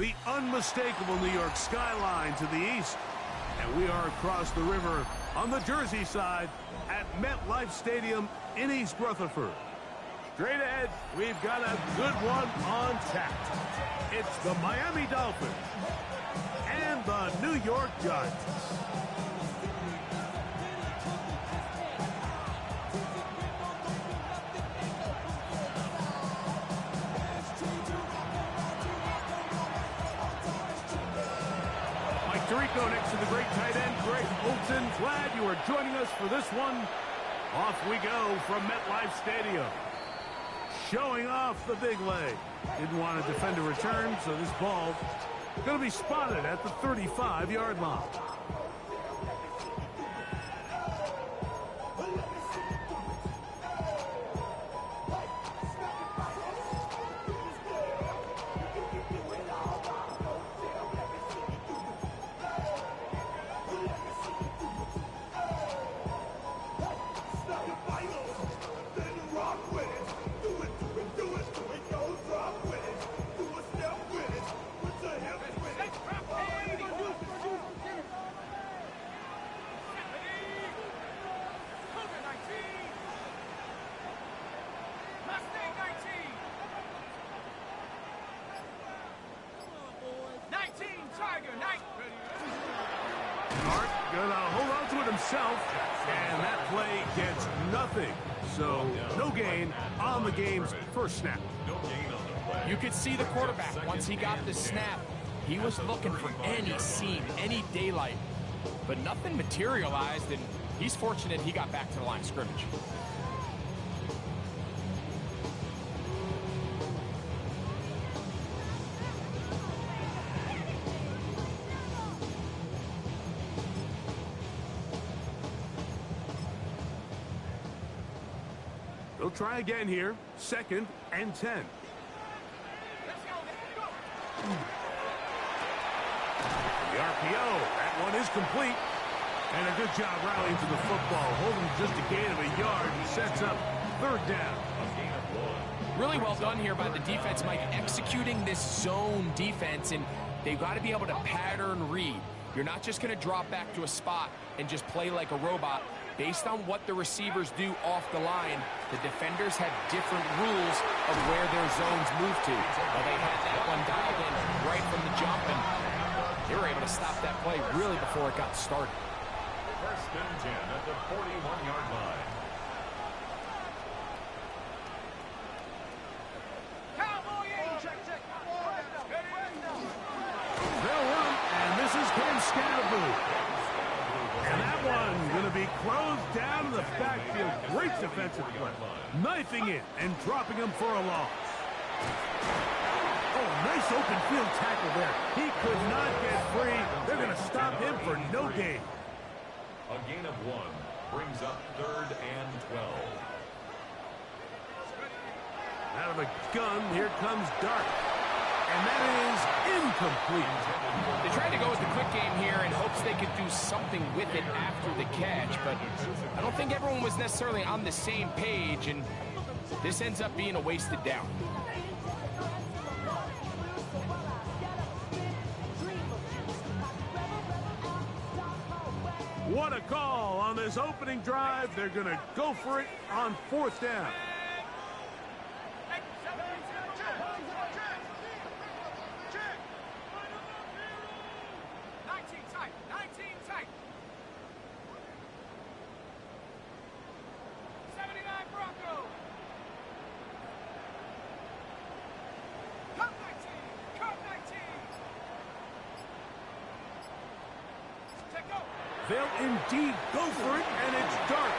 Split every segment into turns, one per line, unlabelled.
the unmistakable New York skyline to the east. And we are across the river on the Jersey side at MetLife Stadium in East Rutherford. Straight ahead, we've got a good one on tap. It's the Miami Dolphins and the New York Giants. Rico next to the great tight end, Greg Olsen. Glad you are joining us for this one. Off we go from MetLife Stadium. Showing off the big leg. Didn't want to defend a return, so this ball is going to be spotted at the 35-yard line. Gonna hold on to it himself, and that play gets nothing. So no gain on the game's first snap.
You could see the quarterback once he got the snap. He was looking for any seam, any daylight, but nothing materialized, and he's fortunate he got back to the line of scrimmage.
They'll try again here. 2nd and 10. The RPO. That one is complete. And a good job rallying to the football. Holding just a gain of a yard. Sets up 3rd down.
Really well done here by the defense, Mike, executing this zone defense. And they've got to be able to pattern read. You're not just going to drop back to a spot and just play like a robot. Based on what the receivers do off the line, the defenders have different rules of where their zones move to. Well, they had that one dialed in right from the jump, and they were able to stop that play really before it got started.
1st and 10 at the 41-yard line.
They'll run, and this is Cam Scatterboo. And that one going to be closed down in the backfield. Great defensive play. Knifing it and dropping him for a loss. Oh, nice open field tackle there. He could not get free. They're going to stop him for no gain.
A gain of 1 brings up 3rd and 12.
Out of a gun, here comes Dart. And that is incomplete.
They tried to go with the quick game here in hopes they could do something with it after the catch, but I don't think everyone was necessarily on the same page, and this ends up being a wasted down.
What a call on this opening drive. They're going to go for it on 4th down. They'll indeed go for it, and it's Dart.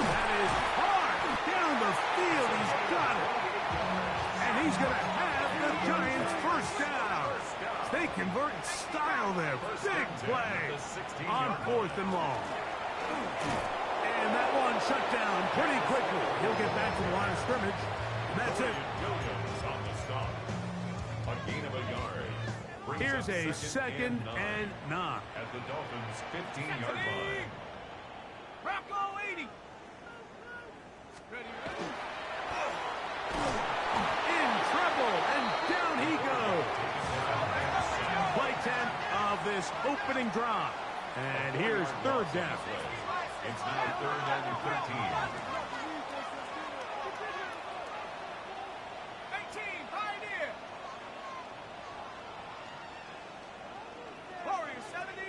That is hard down the field. He's got it. And he's going to have the Giants' first down. They convert in style there. Big play on 4th and long. And that one shut down pretty quickly. He'll get back to the line of scrimmage. And that's it.
On the stop. A gain of a yard.
Here's a 2nd and 9.
At the Dolphins' 15-yard line.
Rocco 80.
In trouble, and down he goes. of this opening drive. And here's third down.
It's now 3rd and 13.
18, Pioneer. Warrior 70.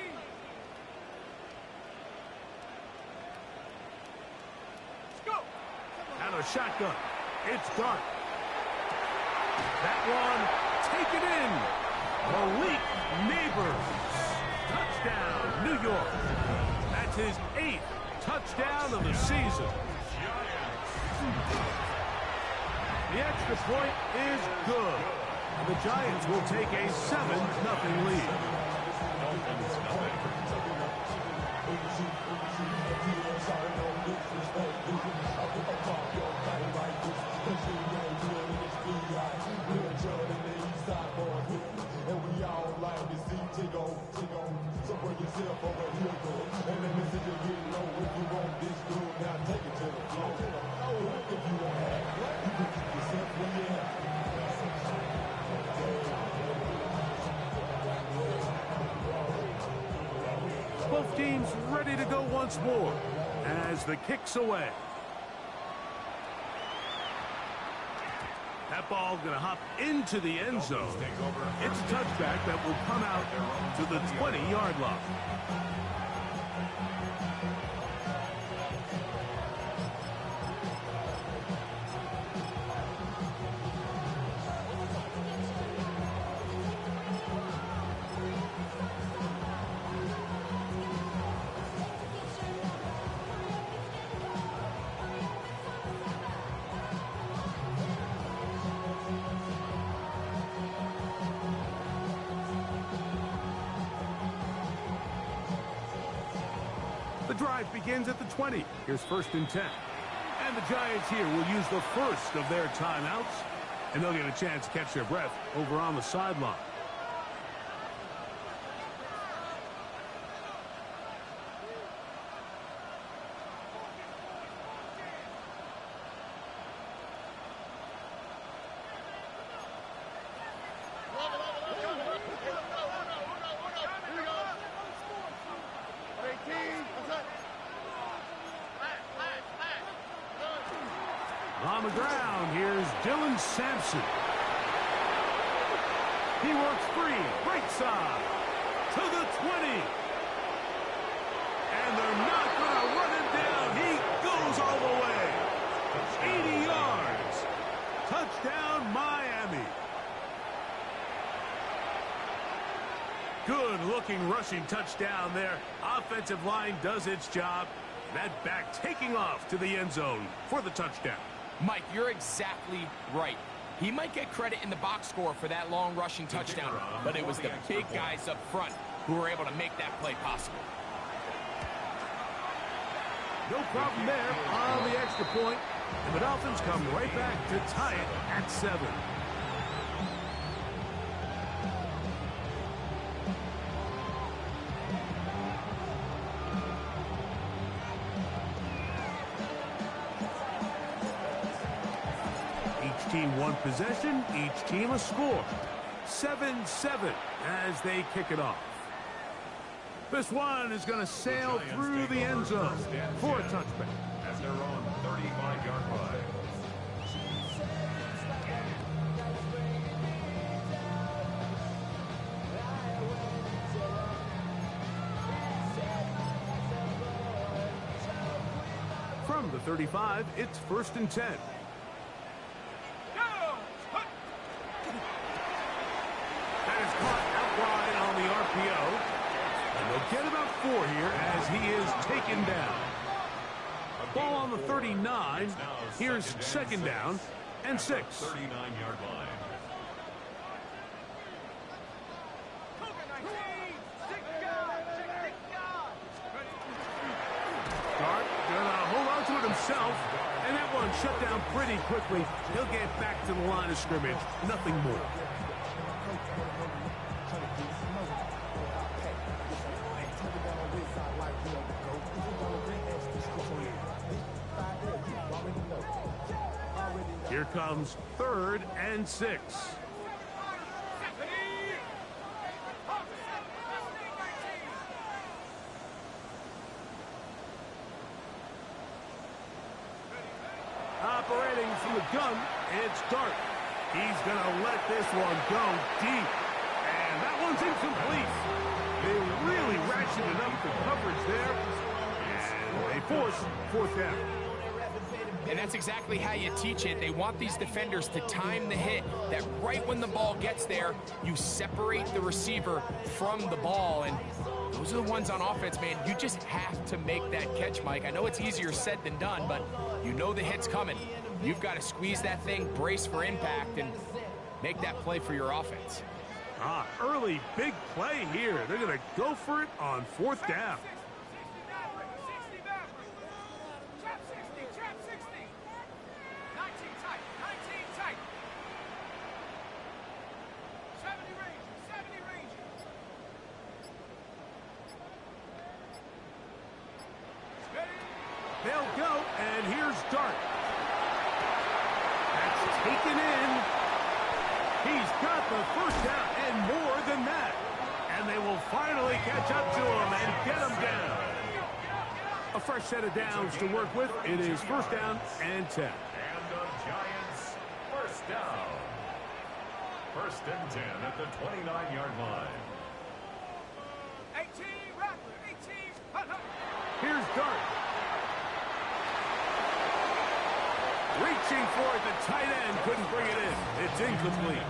Let's go.
Out of shotgun. It's Dart. That one taken in. Malik Neighbors. Touchdown, New York. That's his 8th touchdown of the season. The extra point is good. The Giants will take a 7-0 lead. Both teams ready to go once more as the kick's away. That ball going to hop into the end zone. It's a touchback that will come out to the 20-yard line. The drive begins at the 20. Here's 1st and 10. And the Giants here will use the first of their timeouts. And they'll get a chance to catch their breath over on the sideline. On the ground, here's Dylan Sampson. He works free, right side, to the 20. And they're not going to run him down. He goes all the way. 80 yards. Touchdown, Miami. Good-looking rushing touchdown there. Offensive line does its job. That back taking off to the end zone for the touchdown.
Mike, you're exactly right. He might get credit in the box score for that long rushing touchdown, but it was the big guys up front who were able to make that play possible.
No problem there on the extra point, and the Dolphins come right back to tie it at 7. Each team one possession, each team a score. 7-7 as they kick it off. This one is going to sail through the end zone for a touchback.
At their own 35-yard line.
From the 35, it's 1st and 10. That is caught out wide on the RPO. And they'll get about 4 here as he is taken down. Ball on the 39. Here's 2nd down and 6.
39-yard line.
Dart gonna hold on to it himself. And that one shut down pretty quickly. He'll get back to the line of scrimmage. Nothing more. Here comes 3rd and 6. Separating from the gun, it's Dart. He's going to let this one go deep. And that one's incomplete. They really ratcheted up the coverage there. And they force fourth down.
And that's exactly how you teach it. They want these defenders to time the hit, that right when the ball gets there, you separate the receiver from the ball. And those are the ones on offense, man. You just have to make that catch, Mike. I know it's easier said than done, but you know the hit's coming. You've got to squeeze that thing, brace for impact, and make that play for your offense.
Early big play here. They're going to go for it on fourth down. They'll go, and here's Dart. That's taken in. He's got the first down and more than that. And they will finally catch up to him and get him down. A fresh set of downs to work with. It is first down and 10.
And the Giants first down. First and 10 at the 29-yard line.
18, Rattler, 18,
Here's Dart. Reaching for it, the tight end couldn't bring it in. It's incomplete.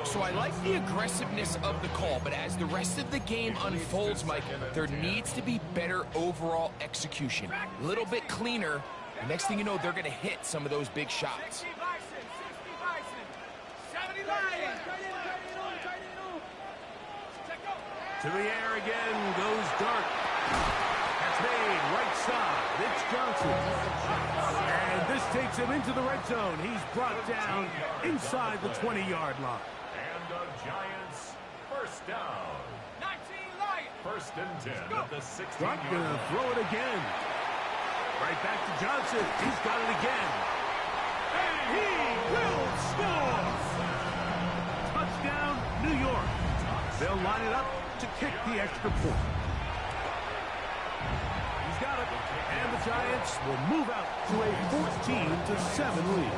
So I like the aggressiveness of the call, but as the rest of the game unfolds, Mike, there needs to be better overall execution. A little bit cleaner. The next thing you know, they're going to hit some of those big shots.
60 Bison, 60 Bison, 70 Lions.
To the air again goes Dart. That's made right side. It's Johnson. And this takes him into the red zone. He's brought down inside the 20-yard line.
And the Giants first down.
19 Lions.
First and 10 at the 16-yard
Dart gonna
line.
throw it again. Right back to Johnson. He's got it again. And he will score! Touchdown, New York. They'll line it up to kick the extra point. He's got it. And the Giants will move out to a 14-7 lead.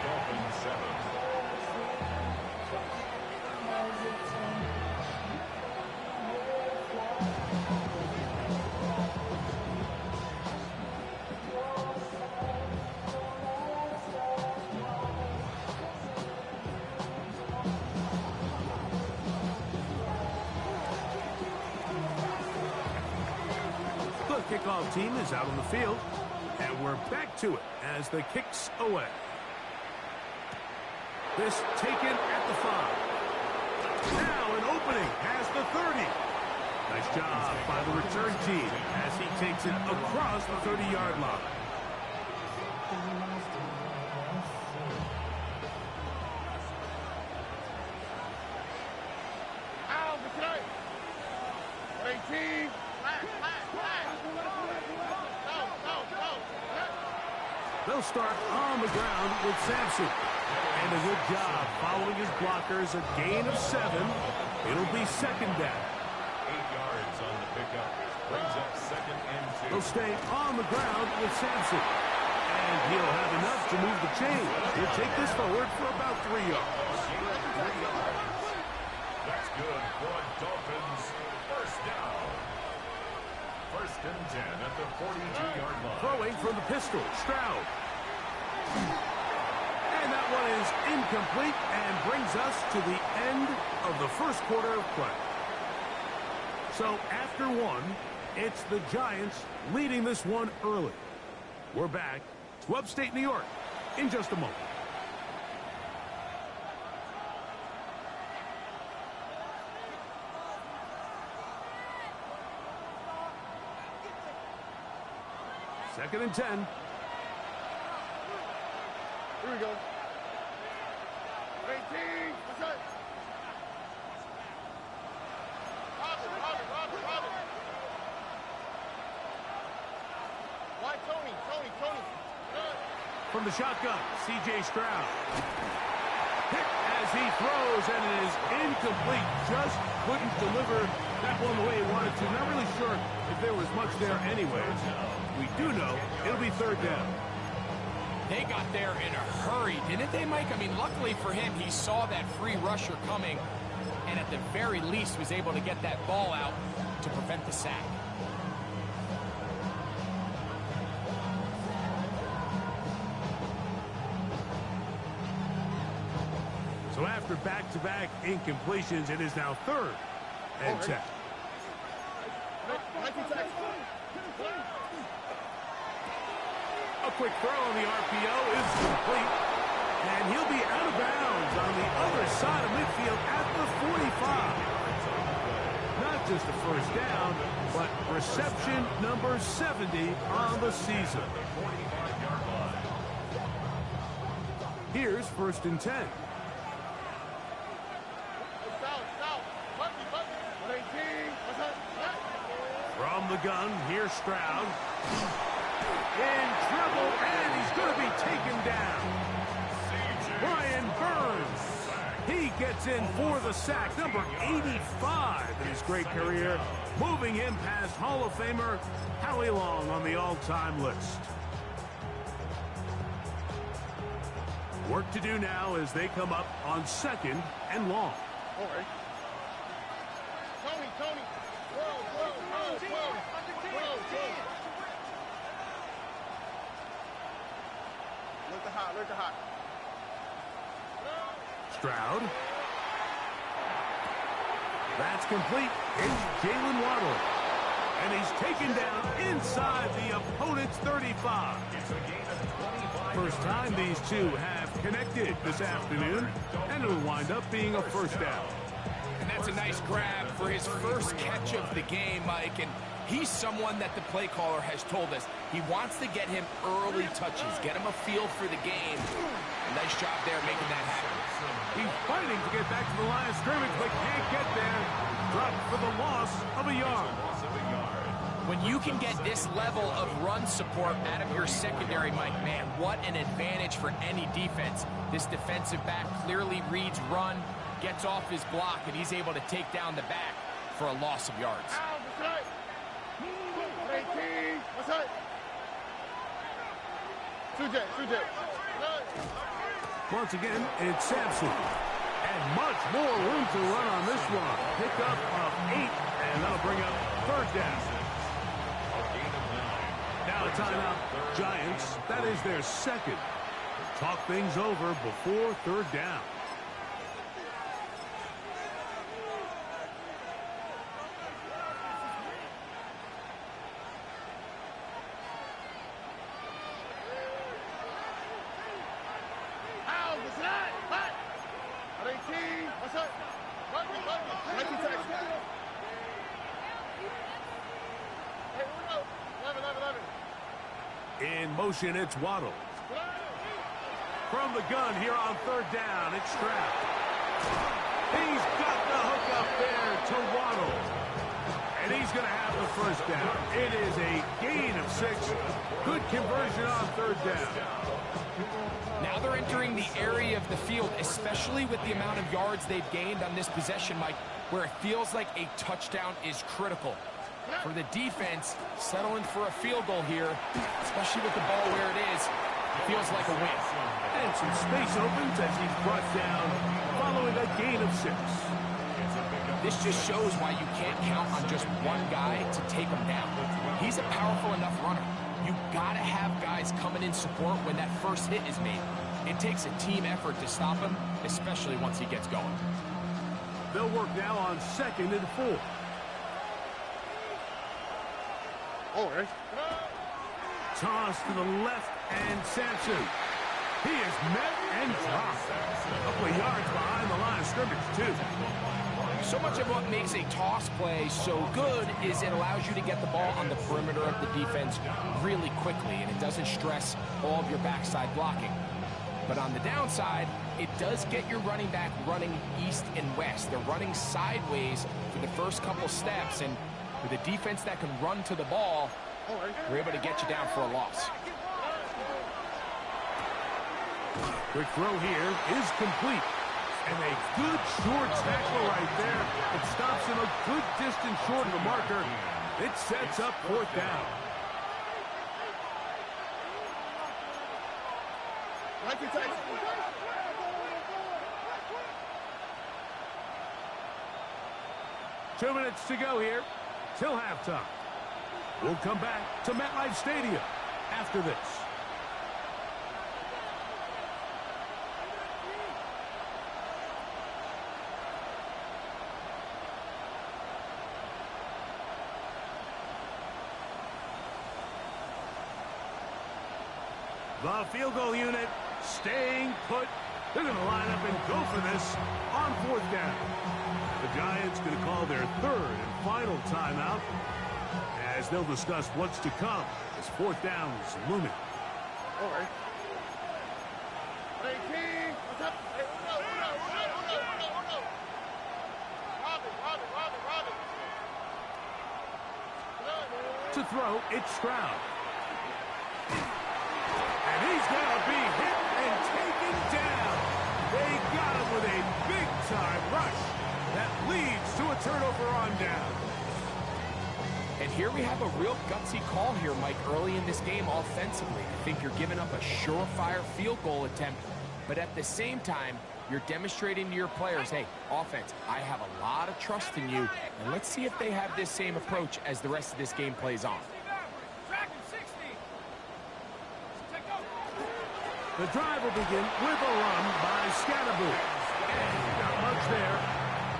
Dolphins 7.
The kickoff team is out on the field, and we're back to it as the kicks away. This taken at the 5. Now an opening past the 30. Nice job by the return team as he takes it across the 30-yard line. They'll start on the ground with Sampson. And a good job following his blockers. A gain of 7. It'll be second down.
8 yards on the pickup. Brings up second and 2.
They'll stay on the ground with Sampson. And he'll have enough to move the chain. He'll take this forward for about 3 yards.
That's good for a Dolphins first down. First and 10 at the 42-yard line.
Throwing from the pistol, Stroud. And that one is incomplete and brings us to the end of the first quarter of play. So after 1, it's the Giants leading this one early. We're back to upstate New York in just a moment. Second and 10.
Here we go. 18. What's up? Robert. Why Tony?
From the shotgun, C.J. Stroud. Hit as he throws, and it is incomplete. Just couldn't deliver that one the way he wanted to. Not really sure if there was much there anyways. We do know it'll be third down.
They got there in a hurry, didn't they, Mike? I mean, luckily for him, he saw that free rusher coming and at the very least was able to get that ball out to prevent the sack.
So after back-to-back incompletions, it is now 3rd and 10. A quick throw on the RPO is complete. And he'll be out of bounds on the other side of midfield at the 45. Not just a first down, but reception number 70 on the season. Here's 1st and 10. From the gun, here's Stroud. In trouble, and he's going to be taken down. Brian Burns. He gets in for the sack, number 85 in his great career, moving him past Hall of Famer Howie Long on the all-time list. Work to do now as they come up on 2nd and long.
All right. Tony. Whoa. Look the hot.
Stroud. That's complete. It's Jalen Waddle. And he's taken down inside the opponent's 35. First time these two have connected this afternoon, and it'll wind up being a first down.
And that's a nice grab for his first catch of the game, Mike. And he's someone that the play caller has told us he wants to get him early touches, get him a feel for the game. Nice job there making that happen.
He's fighting to get back to the line of scrimmage, but can't get there. Dropped for the loss of a yard.
When you can get this level of run support out of your secondary, Mike, man, what an advantage for any defense. This defensive back clearly reads run, gets off his block, and he's able to take down the back for a loss of yards.
Once again, it's Sampson. And much more room to run on this one. Pickup of 8, and that'll bring up 3rd down. Now a timeout. Giants, that is their 2nd. Talk things over before 3rd down. In motion, it's Waddle. From the gun here on 3rd down, it's Stroud. He's got the hook up there to Waddle. And he's going to have the first down. It is a gain of 6. Good conversion on 3rd down.
Now they're entering the area of the field, especially with the amount of yards they've gained on this possession, Mike, where it feels like a touchdown is critical. For the defense, settling for a field goal here, especially with the ball where it is, it feels like a win.
And some space opens as he's brought down following a gain of 6.
This just shows why you can't count on just one guy to take him down. He's a powerful enough runner. You gotta have guys coming in support when that first hit is made. It takes a team effort to stop him, especially once he gets going.
They'll work now on 2nd and 4.
All right.
Toss to the left, and Sampson. He is met and dropped. A couple of yards behind the line of scrimmage, too.
So much of what makes a toss play so good is it allows you to get the ball on the perimeter of the defense really quickly, and it doesn't stress all of your backside blocking. But on the downside, it does get your running back running east and west. They're running sideways for the first couple steps, and with a defense that can run to the ball, they're able to get you down for a loss.
Quick throw here is complete. And a good short tackle right there. It stops him a good distance short of the marker. It sets up 4th down.
Mikey Tyson.
2 minutes to go here till halftime. We'll come back to MetLife Stadium after this. The field goal unit staying put. They're going to line up and go for this on 4th down. The Giants going to call their 3rd and final timeout as they'll discuss what's to come as 4th down is looming.
All right. Hey, King. What's up? Hey, hold up. Robin.
To throw, it's Stroud. And he's going to be hit and taken down. They got him with a big-time rush that leads to a turnover on down.
And here we have a real gutsy call here, Mike, early in this game offensively. I think you're giving up a surefire field goal attempt, but at the same time, you're demonstrating to your players, hey, offense, I have a lot of trust in you, and let's see if they have this same approach as the rest of this game plays on.
The drive will begin with a run by Scatterboot. And not much there.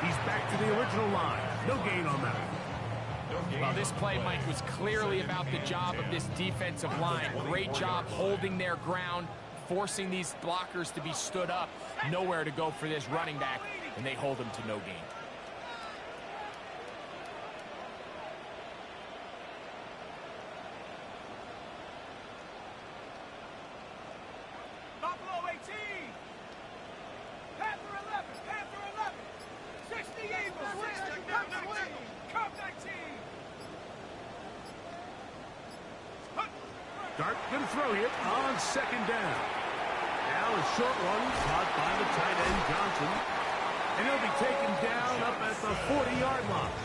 He's back to the original line. No gain on that.
Well, this play, Mike, was clearly about the job of this defensive line. Great job holding their ground, forcing these blockers to be stood up. Nowhere to go for this running back, and they hold him to no gain.
Buffalo 18. Panther 11. Panther 11. 60 Eagles. Cup 19.
Dart going to throw here on 2nd down. Now a short one caught by the tight end Johnson. And he'll be taken down up at the 40-yard line.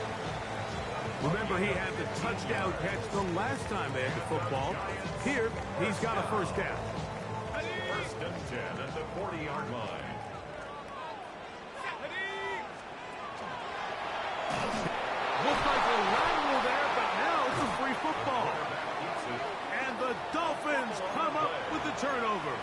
Remember, he had the touchdown catch the last time they had the football. Here, he's got a 1st down.
1st and 10 at the 40-yard line.
Looks like a lateral there, but now it's a free football. And the Dolphins come up with the turnover.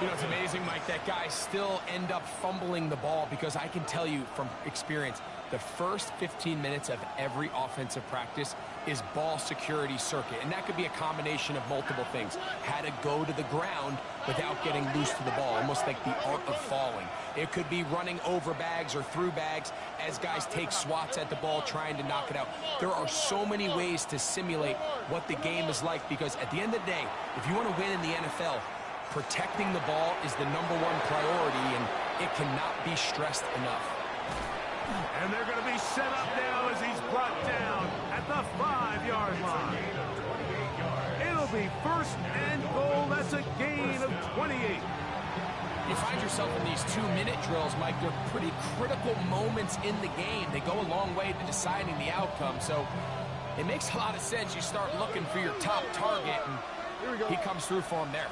You know, it's amazing, Mike, that guys still end up fumbling the ball because I can tell you from experience, the first 15 minutes of every offensive practice is ball security circuit. And that could be a combination of multiple things. How to go to the ground without getting loose to the ball, almost like the art of falling. It could be running over bags or through bags as guys take swats at the ball trying to knock it out. There are so many ways to simulate what the game is like because at the end of the day, if you want to win in the NFL, protecting the ball is the #1 priority, and it cannot be stressed enough.
And they're going to be set up now as he's brought down at the 5-yard line. It'll be 1st and goal. That's a gain of 28.
You find yourself in these 2-minute drills, Mike. They're pretty critical moments in the game. They go a long way to deciding the outcome, so it makes a lot of sense. You start looking for your top target, and he comes through for him there.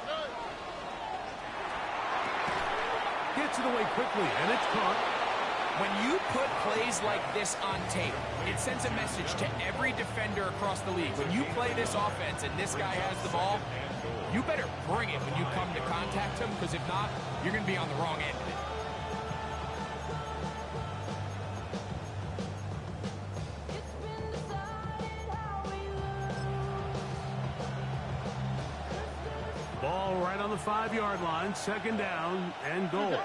Gets it away quickly, and it's caught.
When you put plays like this on tape, it sends a message to every defender across the league. When you play this offense and this guy has the ball, you better bring it when you come to contact him, because if not, you're going to be on the wrong end of it.
Ball right on the 5-yard line, 2nd down and goal.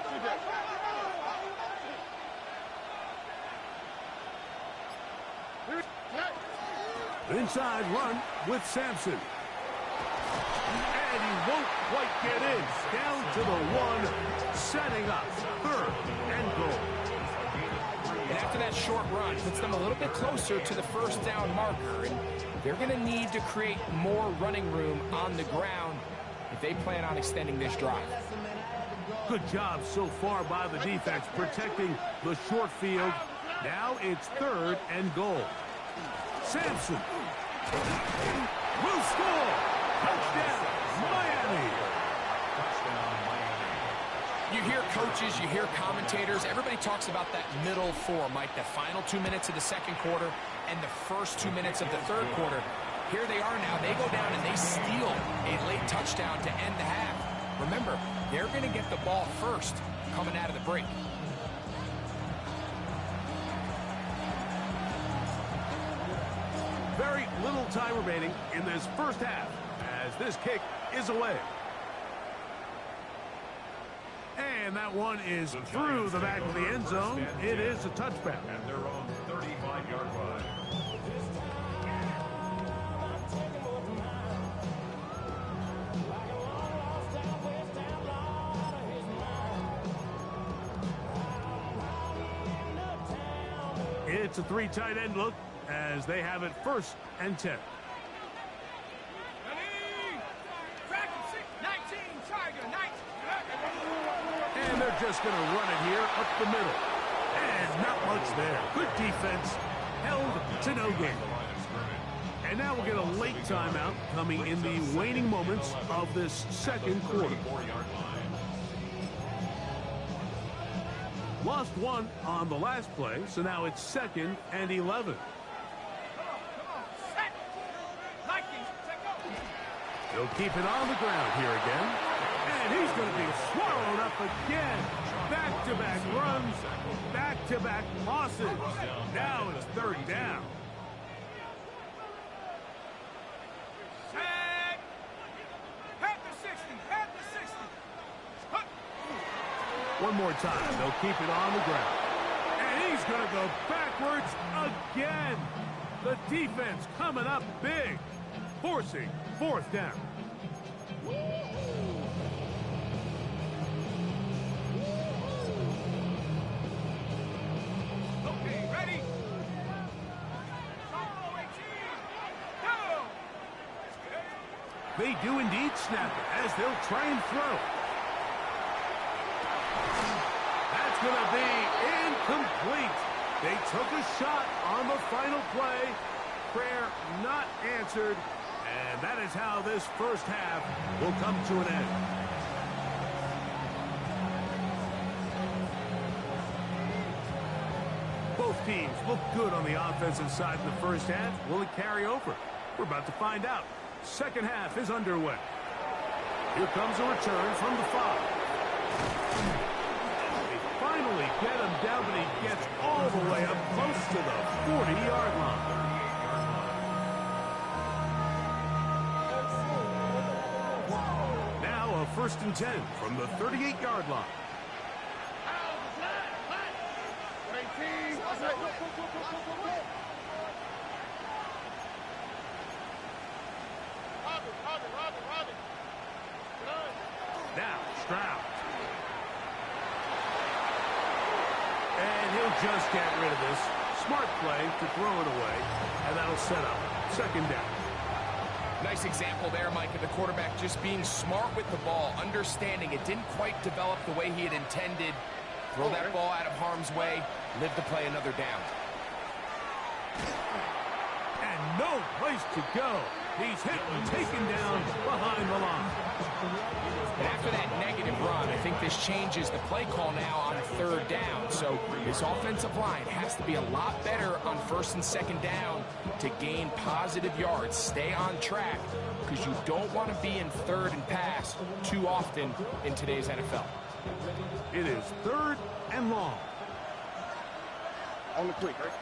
Inside run with Sampson. And he won't quite get in. Down to the 1, setting up 3rd and goal.
And after that short run, puts them a little bit closer to the 1st down marker. And they're going to need to create more running room on the ground if they plan on extending this drive.
Good job so far by the defense protecting the short field. Now it's 3rd and goal. Sampson will score. Touchdown, Miami.
Touchdown, Miami.
You hear coaches, you hear commentators, everybody talks about that middle four, Mike, the final 2 minutes of the second quarter and the first 2 minutes of the third quarter. Here they are now. They go down and they steal a late touchdown to end the half. Remember, they're going to get the ball first coming out of the break.
Very little time remaining in this first half as this kick is away. And that one is through the back of the end zone. It is a touchback.
At their own 35-yard line.
It's a three tight end look as they have it 1st and 10.
Ready? Practice 19, Tiger, 19.
And they're just going to run it here up the middle. And not much there. Good defense. Held to no gain. And now we'll get a late timeout coming in the waning moments of this second quarter. Lost one on the last play, so now it's 2nd and 11.
Come on, set. Vikings, take over.
They'll keep it on the ground here again. And he's going to be swallowed up again. Back-to-back runs, back-to-back losses. Now it's 3rd down.
Set. Head to 60, head to 60. Hut.
One more time, they'll keep it on the ground. And he's going to go backwards again. The defense coming up big, forcing 4th down.
Okay, ready? Go.
They do indeed snap it as they'll try and throw. That's going to be incomplete. They took a shot on the final play. Prayer not answered. And that is how this first half will come to an end. Both teams look good on the offensive side in the first half. Will it carry over? We're about to find out. Second half is underway. Here comes a return from the 5. They finally get him down, but he gets all the way up close to the 40-yard line. Now a 1st and 10 from the 38-yard line. Now Stroud. And he'll just get rid of this. Smart play to throw it away. And that'll set up 2nd down.
Nice example there, Mike, of the quarterback just being smart with the ball, understanding it didn't quite develop the way he had intended. Throw that ball out of harm's way, live to play another down.
And no place to go. He's hit and taken down behind the line.
And after that negative run, I think this changes the play call now on 3rd down. So this offensive line has to be a lot better on 1st and 2nd down to gain positive yards. Stay on track because you don't want to be in 3rd and pass too often in today's NFL.
It is 3rd and long.
On the quick, right?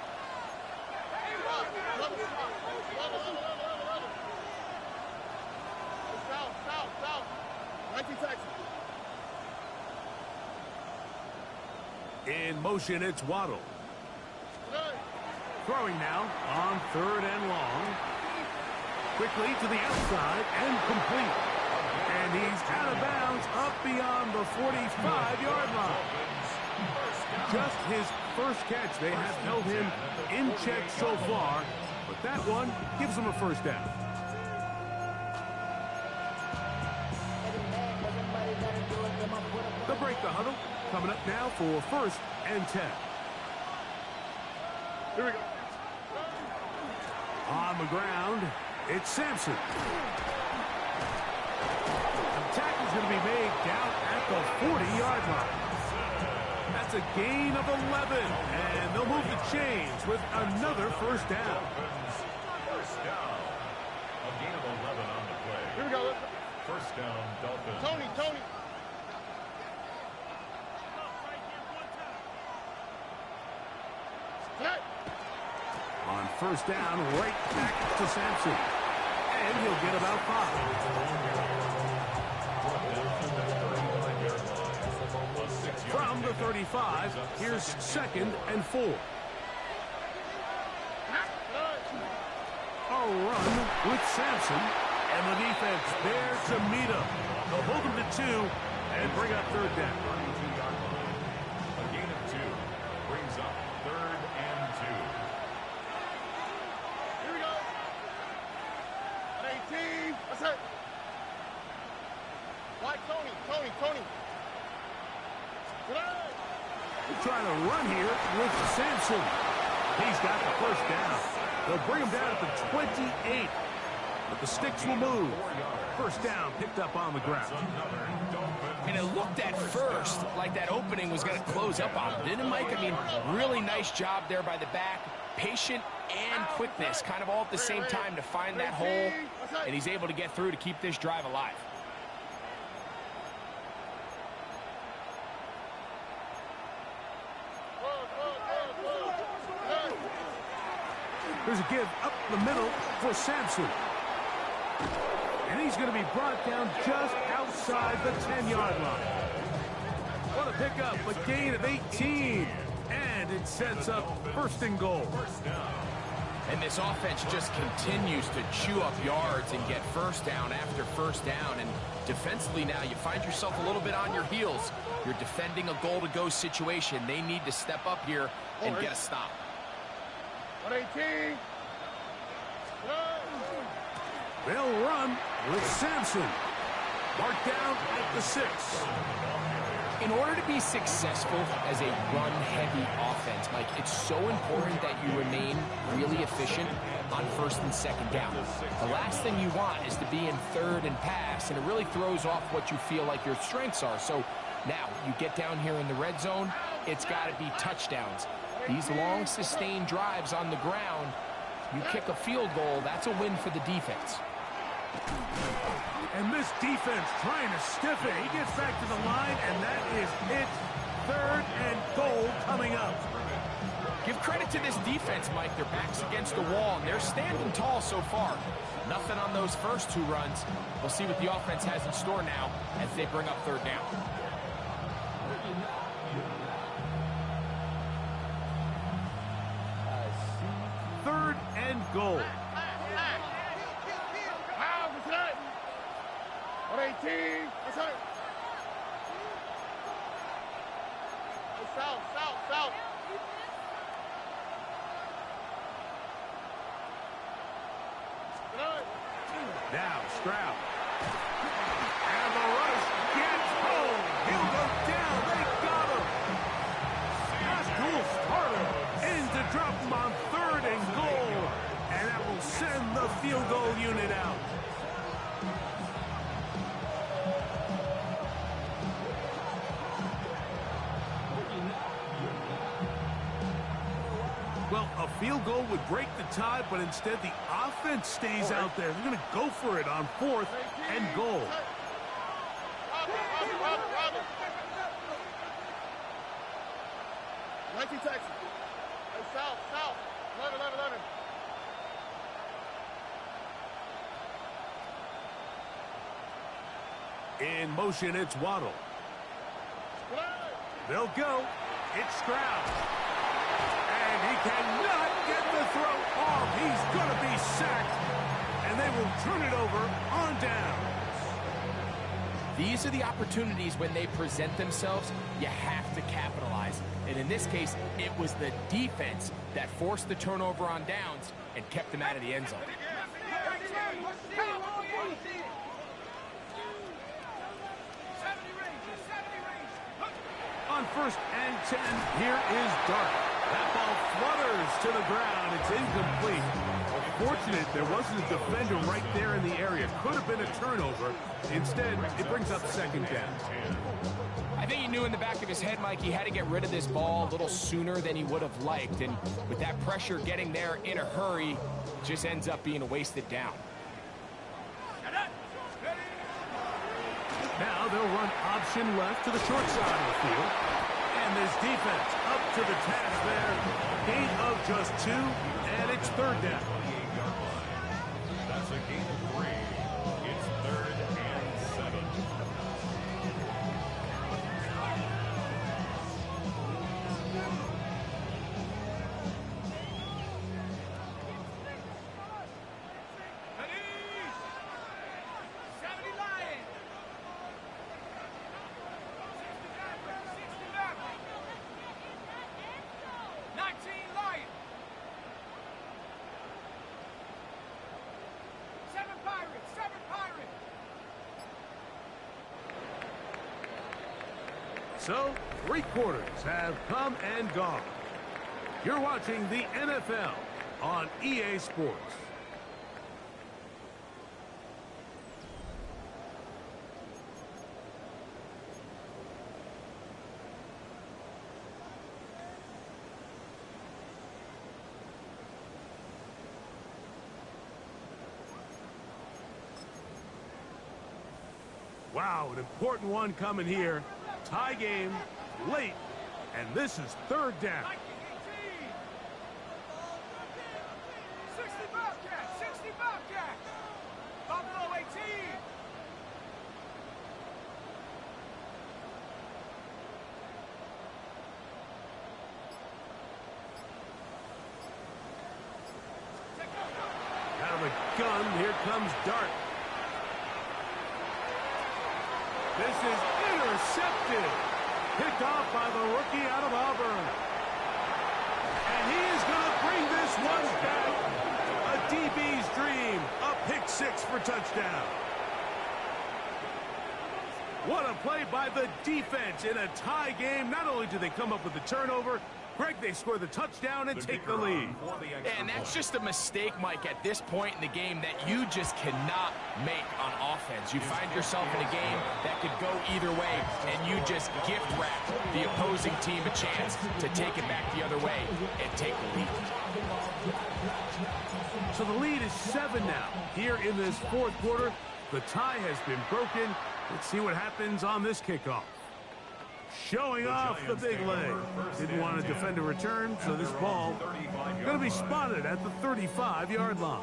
South. 19 Texas.
In motion, it's Waddle. Throwing now on 3rd and long. Quickly to the outside and complete. And he's out of bounds up beyond the 45-yard line. Just his first catch. They have held him in check so far, but that one gives him a 1st down. They'll break the huddle. Coming up now for 1st and 10.
Here we go.
On the ground, it's Sampson. The tackle's going to be made the 40-yard line. That's a gain of 11, and they'll move the chains with another first down.
First down. A gain of 11 on the play.
Here we go.
First down, Dolphins.
Tony. Split.
On first down, right back to Sampson. And he'll get about 5. From the 35, here's 2nd and 4. A run with Sampson. And the defense there to meet him. They'll hold him to 2 and bring up 3rd down.
A gain of 2 brings up 3rd and 2.
Here we go. 18. That's it. Why Tony?
They're trying to run here with Sampson. He's got the first down. They'll bring him down at the 28. But the sticks will move. First down picked up on the ground.
And it looked at first like that opening was going to close up on him, didn't it, Mike? I mean, really nice job there by the back. Patient and quickness, kind of all at the same time to find that hole. And he's able to get through to keep this drive alive.
There's a give up the middle for Sampson. And he's going to be brought down just outside the 10-yard line. What a pickup, a gain of 18. And it sets up 1st and goal.
And this offense just continues to chew up yards and get first down after first down. And defensively now, you find yourself a little bit on your heels. You're defending a goal-to-go situation. They need to step up here and get a stop.
118.
They'll run with Sampson. Marked down at the 6.
In order to be successful as a run-heavy offense, Mike, it's so important that you remain really efficient on 1st and 2nd down. The last thing you want is to be in 3rd and pass, and it really throws off what you feel like your strengths are. So now you get down here in the red zone, it's got to be touchdowns. These long, sustained drives on the ground, you kick a field goal, that's a win for the defense.
And this defense trying to stiff it. He gets back to the line, and that is it. 3rd and goal coming up.
Give credit to this defense, Mike. Their back's against the wall, and they're standing tall so far. Nothing on those first 2 runs. We'll see what the offense has in store now as they bring up 3rd down.
Third and goal.
118. That's it. South.
Now Stroud. And the rush gets home. He'll go down. They got him. Pascal Starter in to drop him on 3rd and goal. And that will send the field goal unit out. Well, a field goal would break the tie, but instead the offense stays out there. They're going to go for it on 4th and goal.
Robin. 19 Texas. Hey, south. 11.
In motion, it's Waddle. They'll go. It's Stroud. And he cannot get the throw off. He's going to be sacked. And they will turn it over on down.
These are the opportunities when they present themselves, you have to capitalize. And in this case, it was the defense that forced the turnover on downs and kept them out of the end zone.
On 1st and 10, here is Dart. That ball flutters to the ground. It's incomplete. Unfortunate there wasn't a defender right there in the area. Could have been a turnover. Instead, it brings up second down.
I think he knew in the back of his head, Mike, he had to get rid of this ball a little sooner than he would have liked. And with that pressure getting there in a hurry, it just ends up being a wasted down.
Now they'll run option left to the short side of the field. And this defense up to the task there. Gain of just 2, and it's third down.
That's a gain of 3. It's 3rd and 7.
So, 3 quarters have come and gone. You're watching the NFL on EA Sports. Wow, an important one coming here. Tie game, late, and this is third down.
60 Bobcat, 60 Bobcat. Buffalo 18.
Out of the gun, here comes Dart. This is intercepted. Picked off by the rookie out of Auburn. And he is going to bring this one back. A DB's dream. A pick 6 for touchdown. What a play by the defense in a tie game. Not only do they come up with the turnover, Greg, they score the touchdown and take the lead.
And that's just a mistake, Mike, at this point in the game that you just cannot make on offense. You find yourself in a game that could go either way, and you just gift wrap the opposing team a chance to take it back the other way and take the lead.
So the lead is 7 now. Here in this 4th quarter, the tie has been broken. Let's see what happens on this kickoff. Showing off the big leg. Didn't want to defend a return, so this ball going to be spotted at the 35-yard line.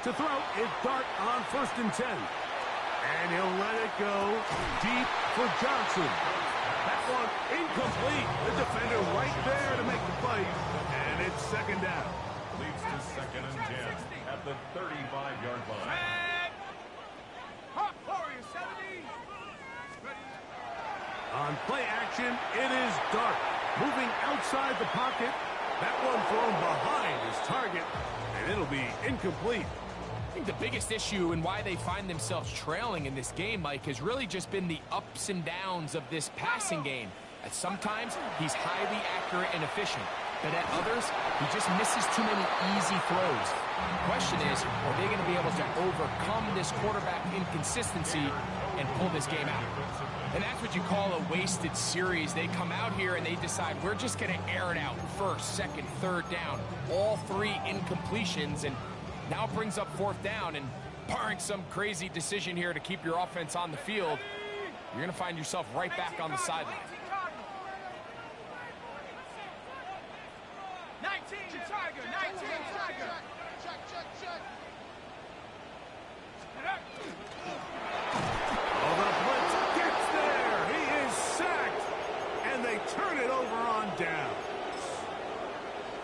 To throw is Dart on 1st and 10. And he'll let it go deep for Johnson. That one incomplete. The defender right there to make the play. And it's 2nd down.
Leads to 2nd and 10 at the 35-yard line.
On play action, it is Dart. Moving outside the pocket. That one thrown behind his target. And it'll be incomplete.
I think the biggest issue and why they find themselves trailing in this game, Mike, has really just been the ups and downs of this passing game. At sometimes, he's highly accurate and efficient, but at others, he just misses too many easy throws. The question is, are they going to be able to overcome this quarterback inconsistency and pull this game out? And that's what you call a wasted series. They come out here and they decide, we're just going to air it out. 1st, 2nd, 3rd down. All 3 incompletions, and now it brings up 4th down, and barring some crazy decision here to keep your offense on the field, you're going to find yourself right back on the sideline.
19 Tiger, 19 Tiger.
Check.
Oh, the blitz gets there. He is sacked. And they turn it over on down.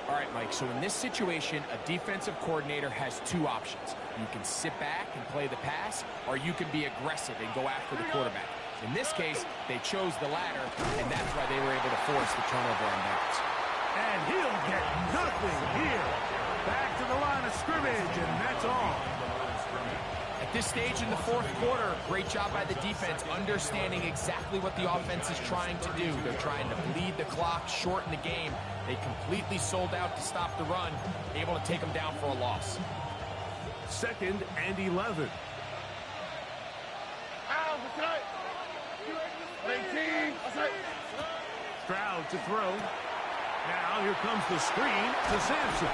All right, Mike, Mike. So in this situation, a defensive coordinator has two options. You can sit back and play the pass, or you can be aggressive and go after the quarterback. In this case, they chose the latter, and that's why they were able to force the turnover on downs.
And he'll get nothing here. Back to the line of scrimmage, and that's all.
At this stage in the fourth quarter, great job by the defense, understanding exactly what the offense is trying to do. They're trying to bleed the clock, shorten the game. They completely sold out to stop the run, able to take them down for a loss.
2nd and 11. Stroud to throw. Now here comes the screen to Sampson.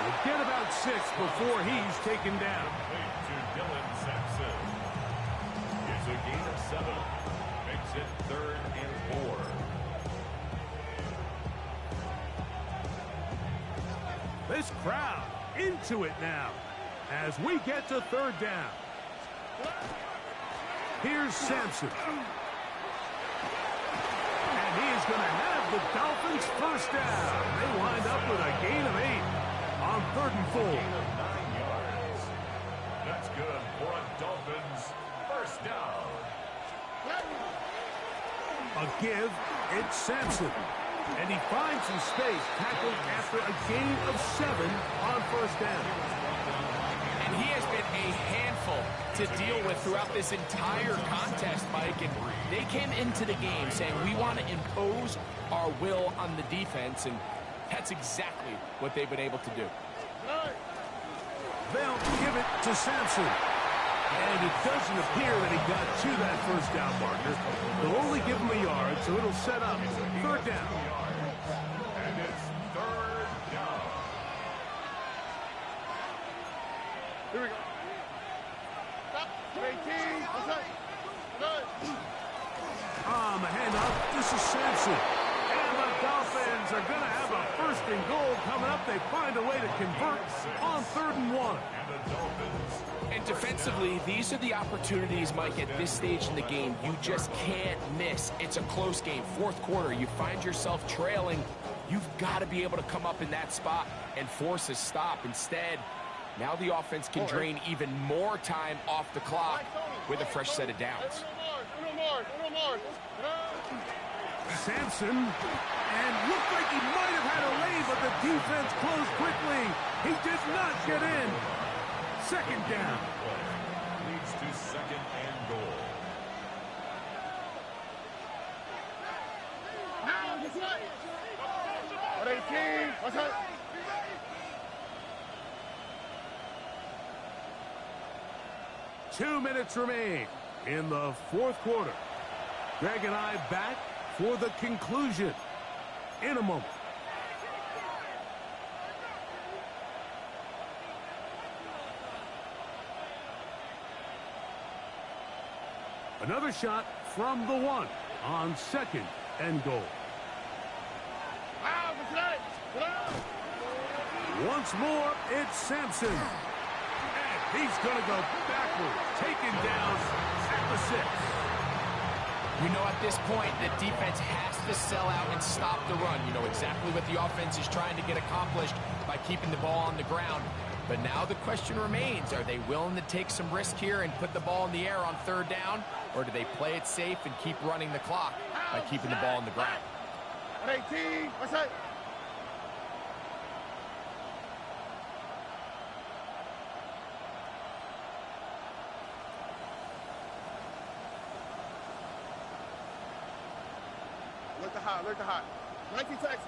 We'll get about 6 before he's taken down.
To Dylan Sampson. It's a gain of 7. Makes it 3rd and 4.
This crowd into it now as we get to 3rd down. Here's Sampson. And he is going to have the Dolphins first down. They wind up with a gain of 8 on 3rd and 4.
Gain of 9 yards. That's good for a Dolphins first down.
A give, it's Sampson. And he finds some space, tackled after a gain of 7 on 1st down.
And he has been a handful to deal with throughout this entire contest, Mike. And they came into the game saying, we want to impose our will on the defense, and that's exactly what they've been able to do.
They'll give it to Sampson. And it doesn't appear that he got to that first down marker. They'll only give him a yard, so it'll set up 3rd down.
And it's 3rd down.
Here we go. Stop. 18.
On the handoff, this is Sampson. And the Dolphins are going to have a 1st and goal coming up. They find a way to convert on 3rd and 1.
And the Dolphins.
And defensively, these are the opportunities, Mike, at this stage in the game you just can't miss. It's a close game. 4th quarter, you find yourself trailing. You've got to be able to come up in that spot and force a stop. Instead, now the offense can drain even more time off the clock with a fresh set of downs.
Sampson, and looked like he might have had a lead, but the defense closed quickly. He did not get in. 2nd down.
Leads to 2nd and goal.
Two minutes remain in the 4th quarter. Greg and I back for the conclusion in a moment. Another shot from the 1 on 2nd and goal. Once more, it's Sampson. And he's going to go backwards, taken down at the 6.
You know, at this point, the defense has to sell out and stop the run. You know exactly what the offense is trying to get accomplished by keeping the ball on the ground. But now the question remains, are they willing to take some risk here and put the ball in the air on 3rd down? Or do they play it safe and keep running the clock by keeping the ball on the ground?
18. What's that? Look the hot. 19 Texas.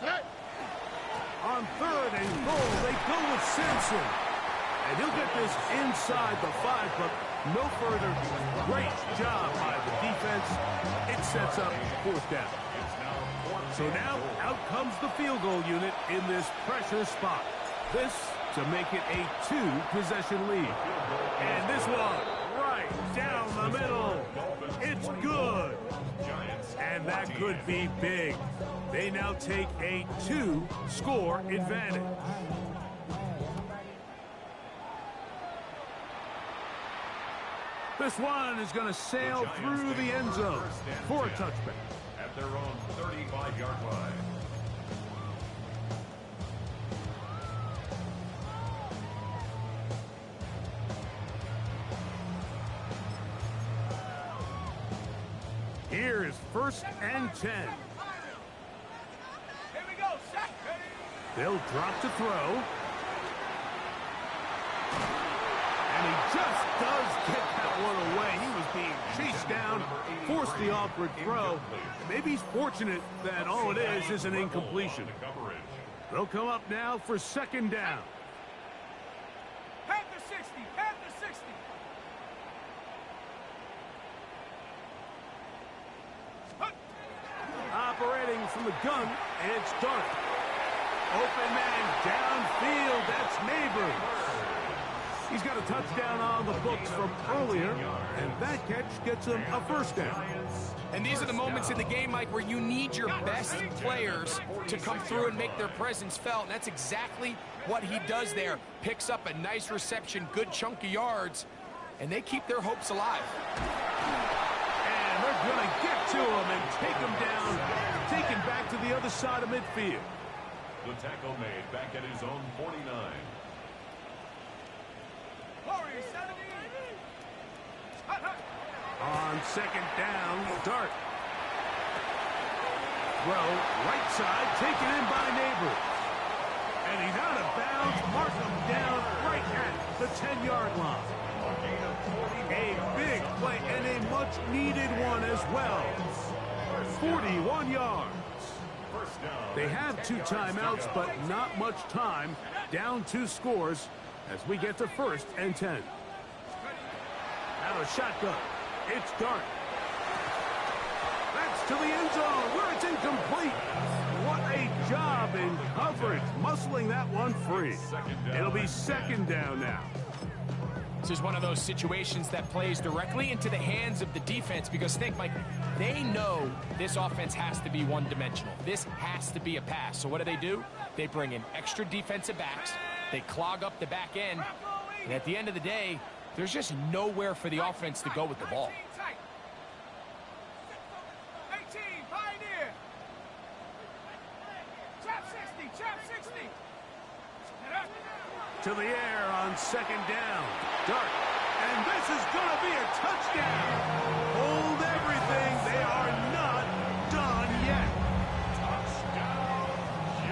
Hey.
On 3rd and goal, they go with Sampson. And he'll get this inside the 5, but no further. Great job by the defense. It sets up 4th down. So now, out comes the field goal unit in this pressure spot. This to make it a 2-possession lead. And this one, right down the middle. It's good. And that could be big. They now take a 2-score advantage. This one is going to sail through the end zone for a touchback.
At their own 35-yard line.
Here is 1st and 10.
Here we go, set.
They'll drop to throw. And he just does get that one away. He was being chased down, forced the awkward throw. Maybe he's fortunate that all it is an incompletion. They'll come up now for 2nd down.
Head to 60, head to 60.
Operating from the gun, it's Dart. Open man downfield, that's Neighbors. He's got a touchdown on the books from earlier, and that catch gets him a 1st down.
And these are the moments in the game, Mike, where you need your best players to come through and make their presence felt. And that's exactly what he does there. Picks up a nice reception, good chunk of yards, and they keep their hopes alive.
And they're going to get to him and take him down, taken back to the other side of midfield.
The tackle made back at his own 49.
Warriors 70.
On 2nd down, Dart. Throw, right side, taken in by Neighbors. And he's out of bounds, mark him down right at the 10-yard line. A big play and a much-needed one as well. 41 yards. They have 2 timeouts, but not much time. Down 2 scores as we get to 1st and 10. Now a shotgun. It's Dart. That's to the end zone where it's incomplete. What a job in coverage, muscling that one free. It'll be 2nd down now.
This is one of those situations that plays directly into the hands of the defense because think, Mike, they know this offense has to be one-dimensional. This has to be a pass. So what do? They bring in extra defensive backs. They clog up the back end. And at the end of the day, there's just nowhere for the offense to go with the ball.
18, Pioneer. Chap 60, chap 60.
To the air on 2nd down. Dart. And this is going to be a touchdown. Hold everything. They are not done yet.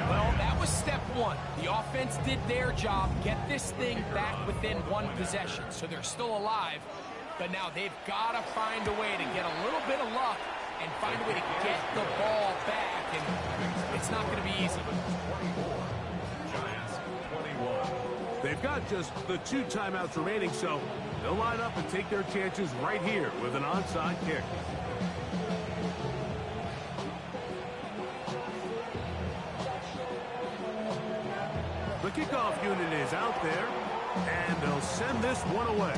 Well, that was step 1. The offense did their job, get this thing back within 1 possession. So they're still alive, but now they've got to find a way to get a little bit of luck and find a way to get the ball back, and it's not going to be easy.
Giants 21.
They've got just the 2 timeouts remaining, so they'll line up and take their chances right here with an onside kick. The kickoff unit is out there, and they'll send this one away.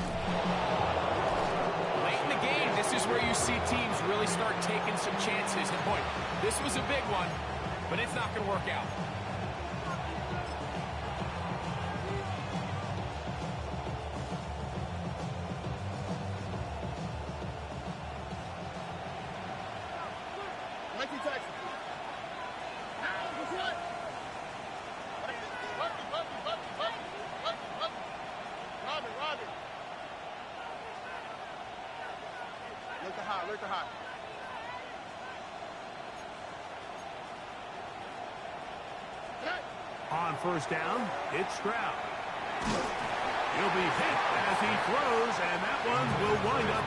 Late in the game, this is where you see teams really start taking some chances. And boy, this was a big one, but it's not going to work out.
Mikey Jackson. Robbie. Look at high.
On 1st down, it's Stroud. He'll be hit as he throws, and that one will wind up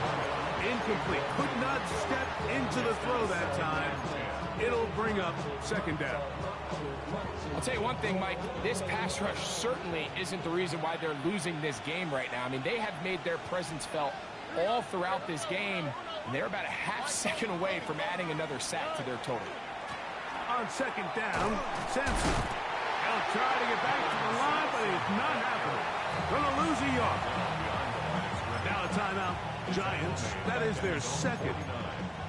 incomplete. Could not step into the throw that time. It'll bring up 2nd down.
I'll tell you one thing, Mike, this pass rush certainly isn't the reason why they're losing this game right now. I mean, they have made their presence felt all throughout this game, and they're about a half second away from adding another sack to their total.
On 2nd down, Sampson. He'll try to get back to the line, but it's not happening. Gonna lose a yard. Now a timeout. Giants, that is their 2nd,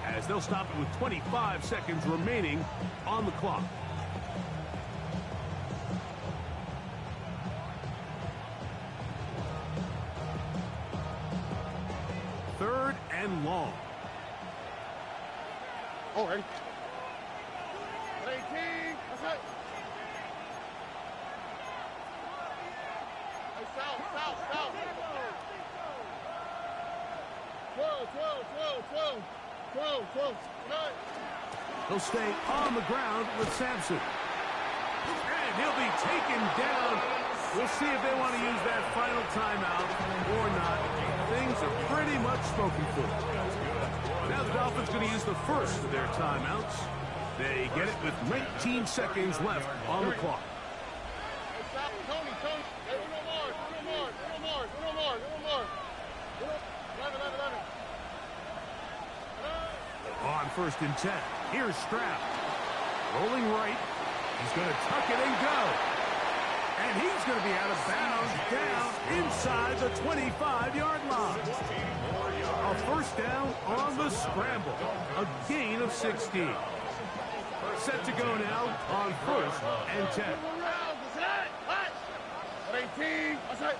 as they'll stop it with 25 seconds remaining on the clock. and long.
Oh, ready? 18. That's it. Hey, south. 12. Nine.
He'll stay on the ground with Sampson. And he'll be taken down. We'll see if they want to use that final timeout or not. Things are pretty much spoken for. Now the Dolphins going to use the first of their timeouts. They get it with 19 seconds left on the clock.
Hey, stop. Tony. Hey, uno more. 11.
On 1st and 10. Here's Stroud. Rolling right. He's going to tuck it and go. And he's going to be out of bounds down inside the 25-yard line. A first down on the scramble. A gain of 16. Set to go now on 1st and 10.
18. That's it.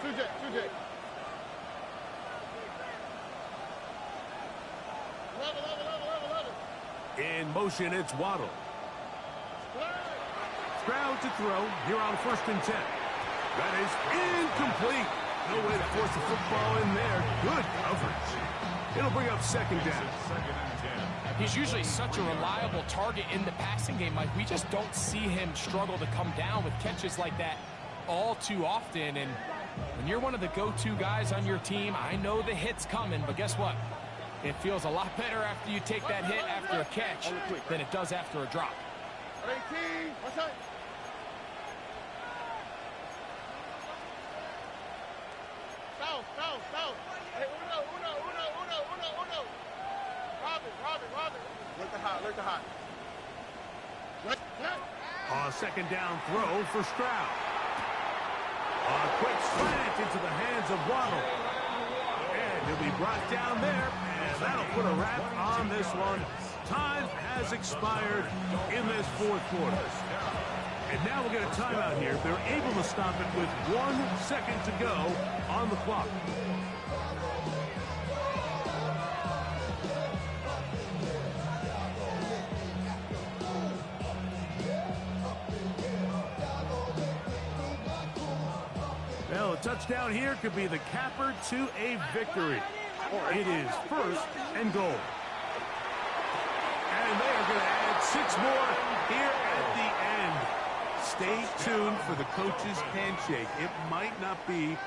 Two J. 11.
In motion, it's Waddle. Stroud to throw here on 1st and 10. That is incomplete. No way to force the football in there. Good coverage. It'll bring up 2nd down.
He's usually such a reliable target in the passing game, Mike. We just don't see him struggle to come down with catches like that all too often. And when you're one of the go-to guys on your team, I know the hit's coming, but guess what? It feels a lot better after you take that hit after a catch than it does after a drop.
18. What's that? South. Hey, uno. Robin. Look the hot.
A 2nd down throw for Stroud. A quick slant into the hands of Waddle. And he'll be brought down there, and that'll put a wrap on this one. Time has expired in this 4th quarter. And now we'll get a timeout here. They're able to stop it with 1 second to go on the clock. Well, a touchdown here could be the capper to a victory. It is 1st and goal. And they are going to add 6 more here at the end. Stay tuned for the coach's handshake. It might not be